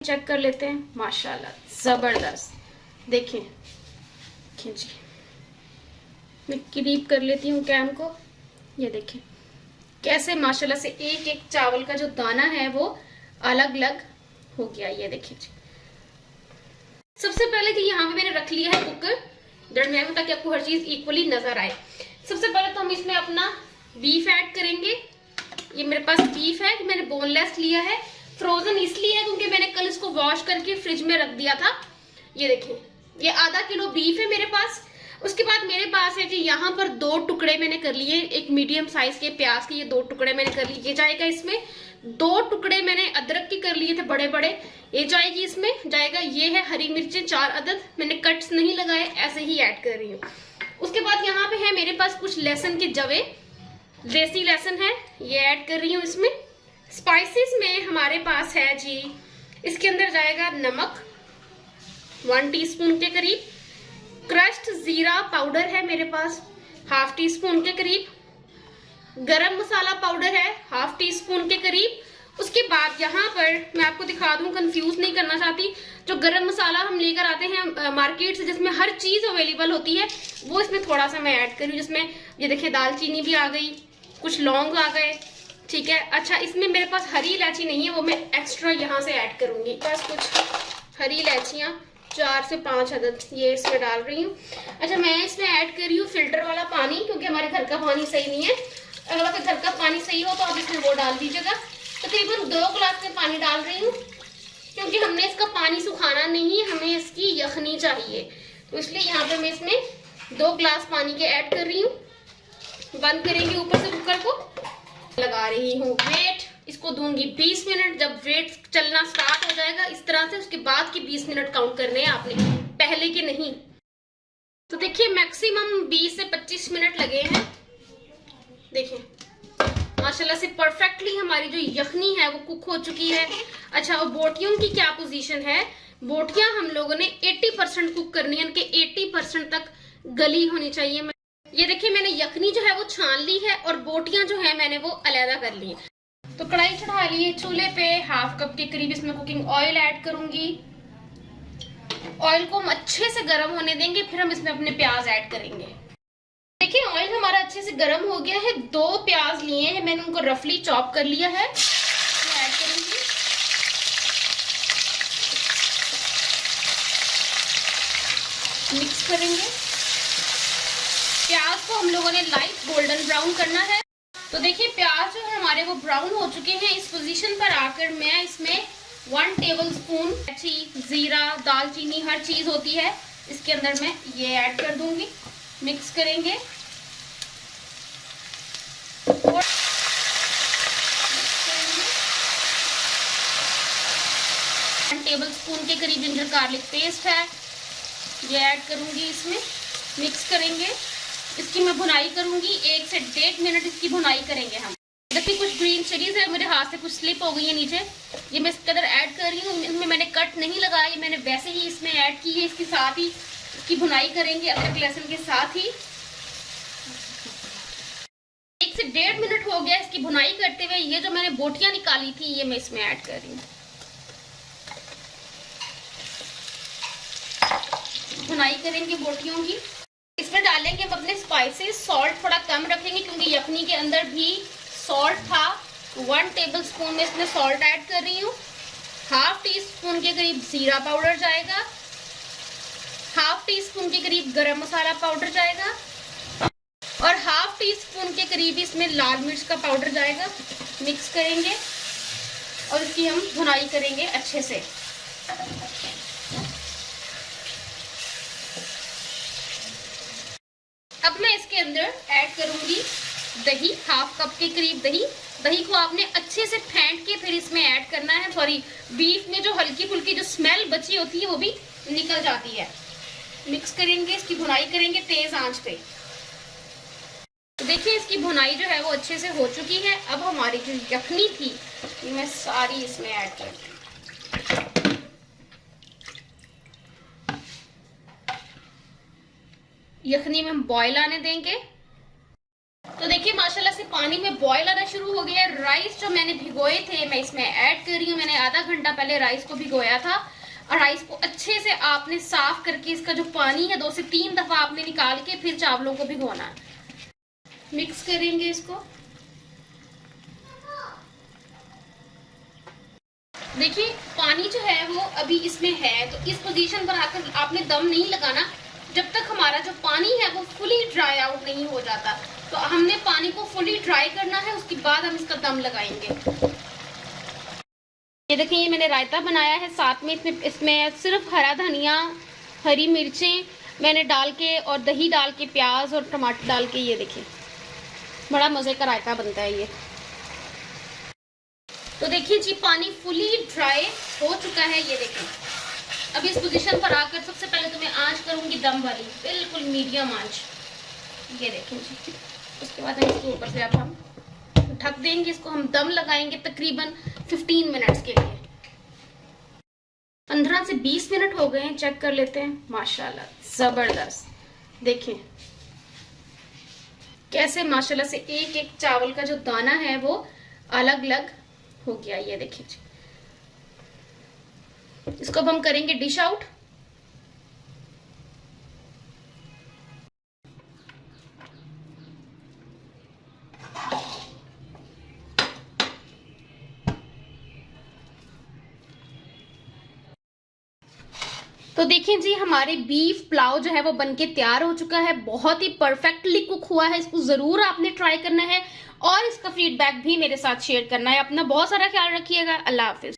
Check कर लेते हैं। माशाल्लाह जबरदस्त। देखिए जी, मैं करीब कर लेती हूँ कैम को। ये देखिए कैसे माशाल्लाह से एक एक चावल का जो दाना है वो अलग अलग हो गया। ये देखिए जी, सबसे पहले तो यहाँ पे मैंने रख लिया है कुकर दरमियान में ताकि आपको हर चीज इक्वली नजर आए। सबसे पहले तो हम इसमें अपना बीफ ऐड करेंगे। ये मेरे पास बीफ है, मैंने बोनलेस लिया है। फ्रोजन इसलिए है क्योंकि मैंने कल इसको वॉश करके फ्रिज में रख दिया था। ये देखिए ये आधा किलो बीफ है मेरे पास। उसके बाद मेरे पास है जी यहाँ पर 2 टुकड़े मैंने कर लिए, एक मीडियम साइज के प्याज के, ये 2 टुकड़े मैंने कर लिए। ये जाएगा इसमें। 2 टुकड़े मैंने अदरक के कर लिए थे बड़े बड़े, ये जाएगी इसमें जाएगा। ये है हरी मिर्चें 4 अदद, मैंने कट्स नहीं लगाए, ऐसे ही ऐड कर रही हूँ। उसके बाद यहाँ पे है मेरे पास कुछ लहसुन के जवे, देसी लहसुन है, ये ऐड कर रही हूँ इसमें। स्पाइसेस में हमारे पास है जी, इसके अंदर जाएगा नमक 1 टीस्पून के करीब, क्रश्ड जीरा पाउडर है मेरे पास 1/2 टीस्पून के करीब, गरम मसाला पाउडर है 1/2 टीस्पून के करीब। उसके बाद यहाँ पर मैं आपको दिखा दूं, कंफ्यूज नहीं करना चाहती, जो गरम मसाला हम लेकर आते हैं मार्केट से जिसमें हर चीज अवेलेबल होती है, वो इसमें थोड़ा सा मैं ऐड करूँ, जिसमें ये देखिए दालचीनी भी आ गई, कुछ लौंग आ गए, ठीक है। अच्छा इसमें मेरे पास हरी इलायची नहीं है, वो मैं एक्स्ट्रा यहाँ से ऐड करूंगी। बस कुछ हरी इलायचियाँ 4 से 5 अदद ये इसमें डाल रही हूँ। अच्छा मैं इसमें ऐड कर रही हूँ फिल्टर वाला पानी, क्योंकि हमारे घर का पानी सही नहीं है। अगर आपके घर का पानी सही हो तो आप इसमें वो डाल दीजिएगा। तकरीबन 2 गिलास में पानी डाल रही हूँ, क्योंकि हमने इसका पानी सुखाना नहीं है, हमें इसकी यखनी चाहिए, तो इसलिए यहाँ पे मैं इसमें 2 गिलास पानी के ऐड कर रही हूँ। बंद करेंगे ऊपर से कुकर को, लगा रही हूँ वेट, इसको दूंगी 20 मिनट। जब वेट चलना स्टार्ट हो जाएगा इस तरह से, उसके बाद की 20 मिनट काउंट करने हैं आपने, पहले के नहीं। तो देखिए मैक्सिमम 20 से 25 मिनट लगे हैं। देखिए माशाल्लाह से परफेक्टली हमारी जो यखनी है वो कुक हो चुकी है। अच्छा और बोटियों की क्या पोजीशन है, बोटियां हम लोगों ने 80% कुक करनी है, उनके 80% तक गली होनी चाहिए। ये देखिए मैंने यखनी जो है वो छान ली है और बोटियां जो है मैंने वो अलहदा कर ली है। तो कढ़ाई चढ़ा ली है चूल्हे पे, 1/2 कप के करीब इसमें कुकिंग ऑयल ऐड करूंगी। ऑयल को हम अच्छे से गर्म होने देंगे, फिर हम इसमें अपने प्याज ऐड करेंगे। देखिए ऑयल हमारा अच्छे से गर्म हो गया है। 2 प्याज लिए हैं मैंने, उनको रफली चॉप कर लिया है, ऐड करूंगी। मिक्स करेंगे। प्याज को हम लोगों ने लाइट गोल्डन ब्राउन करना है। तो देखिए प्याज जो है हमारे वो ब्राउन हो चुके हैं। इस पोजीशन पर आकर मैं इसमें 1 टेबल स्पून जीरा, दालचीनी, हर चीज होती है इसके अंदर, मैं ये ऐड कर दूंगी। मिक्स करेंगे और 1 टेबल स्पून के करीब जिंजर गार्लिक पेस्ट है, ये ऐड करूंगी इसमें। मिक्स करेंगे, इसकी मैं भुनाई करूंगी 1 से 1.5 मिनट इसकी भुनाई करेंगे हम। देखिए कुछ ग्रीन चिलीज है, मेरे हाथ से कुछ स्लिप हो गई है नीचे, ये मैं इसके अंदर ऐड कर रही हूँ। इसमें मैंने कट नहीं लगाया, ये मैंने वैसे ही इसमें ऐड की है। इसके साथ ही इसकी भुनाई करेंगे अदरक लहसुन के साथ ही। 1 से 1.5 मिनट हो गया इसकी भुनाई करते हुए। ये जो मैंने बोटियां निकाली थी ये मैं इसमें ऐड कर रही हूँ। भुनाई करेंगे बोटियों की। इसमें डालेंगे हम अपने स्पाइसेस। सॉल्ट थोड़ा कम रखेंगे क्योंकि यखनी के अंदर भी सॉल्ट था। 1 टेबल स्पून में इसमें सॉल्ट ऐड कर रही हूँ। 1/2 टीस्पून के करीब जीरा पाउडर जाएगा, 1/2 टीस्पून के करीब गरम मसाला पाउडर जाएगा और 1/2 टीस्पून के करीब इसमें लाल मिर्च का पाउडर जाएगा। मिक्स करेंगे और इसकी हम भुनाई करेंगे अच्छे से। अब मैं इसके अंदर ऐड करूंगी दही, 1/2 कप के करीब दही। दही को आपने अच्छे से फेंट के फिर इसमें ऐड करना है। सॉरी, बीफ में जो हल्की फुल्की जो स्मेल बची होती है वो भी निकल जाती है। मिक्स करेंगे, इसकी भुनाई करेंगे तेज आंच पे। तो देखिए इसकी भुनाई जो है वो अच्छे से हो चुकी है। अब हमारी जो यखनी थी मैं सारी इसमें ऐड करती हूँ। यखनी में हम बॉयल आने देंगे। तो देखिए माशाल्लाह से पानी में बॉयल आना शुरू हो गया है। राइस जो मैंने भिगोए थे मैं इसमें ऐड कर रही हूँ। मैंने आधा घंटा पहले राइस को भिगोया था और राइस को अच्छे से आपने साफ करके इसका जो पानी है 2 से 3 दफा आपने निकाल के फिर चावलों को भिगोना है। मिक्स करेंगे इसको। देखिए पानी जो है वो अभी इसमें है, तो इस पोजीशन पर आकर आपने दम नहीं लगाना जब तक हमारा जो पानी है वो फुली ड्राई आउट नहीं हो जाता। तो हमने पानी को फुली ड्राई करना है, उसके बाद हम इसका दम लगाएंगे। ये देखिए ये मैंने रायता बनाया है, साथ में इसमें सिर्फ हरा धनिया, हरी मिर्चें मैंने डाल के और दही डाल के, प्याज और टमाटर डाल के, ये देखिए बड़ा मज़े का रायता बनता है ये। तो देखिए जी पानी फुली ड्राई हो चुका है, ये देखिए। अब इस पोजीशन पर आकर सबसे पहले तो मैं आंच करूंगी दम वाली, बिल्कुल मीडियम आंच, ये देखिए जी। उसके बाद हम इसके ऊपर से अब हम ढक देंगे, इसको हम दम लगाएंगे तकरीबन 15 मिनट्स के लिए। 15 से 20 मिनट हो गए हैं, चेक कर लेते हैं। माशाल्लाह जबरदस्त, देखिए कैसे माशाल्लाह से एक एक चावल का जो दाना है वो अलग अलग हो गया, ये देखिए जी। इसको अब हम करेंगे डिश आउट। तो देखिए जी हमारे बीफ पुलाव जो है वो बनके तैयार हो चुका है, बहुत ही परफेक्टली कुक हुआ है। इसको जरूर आपने ट्राई करना है और इसका फीडबैक भी मेरे साथ शेयर करना है। अपना बहुत सारा ख्याल रखिएगा। अल्लाह हाफिज।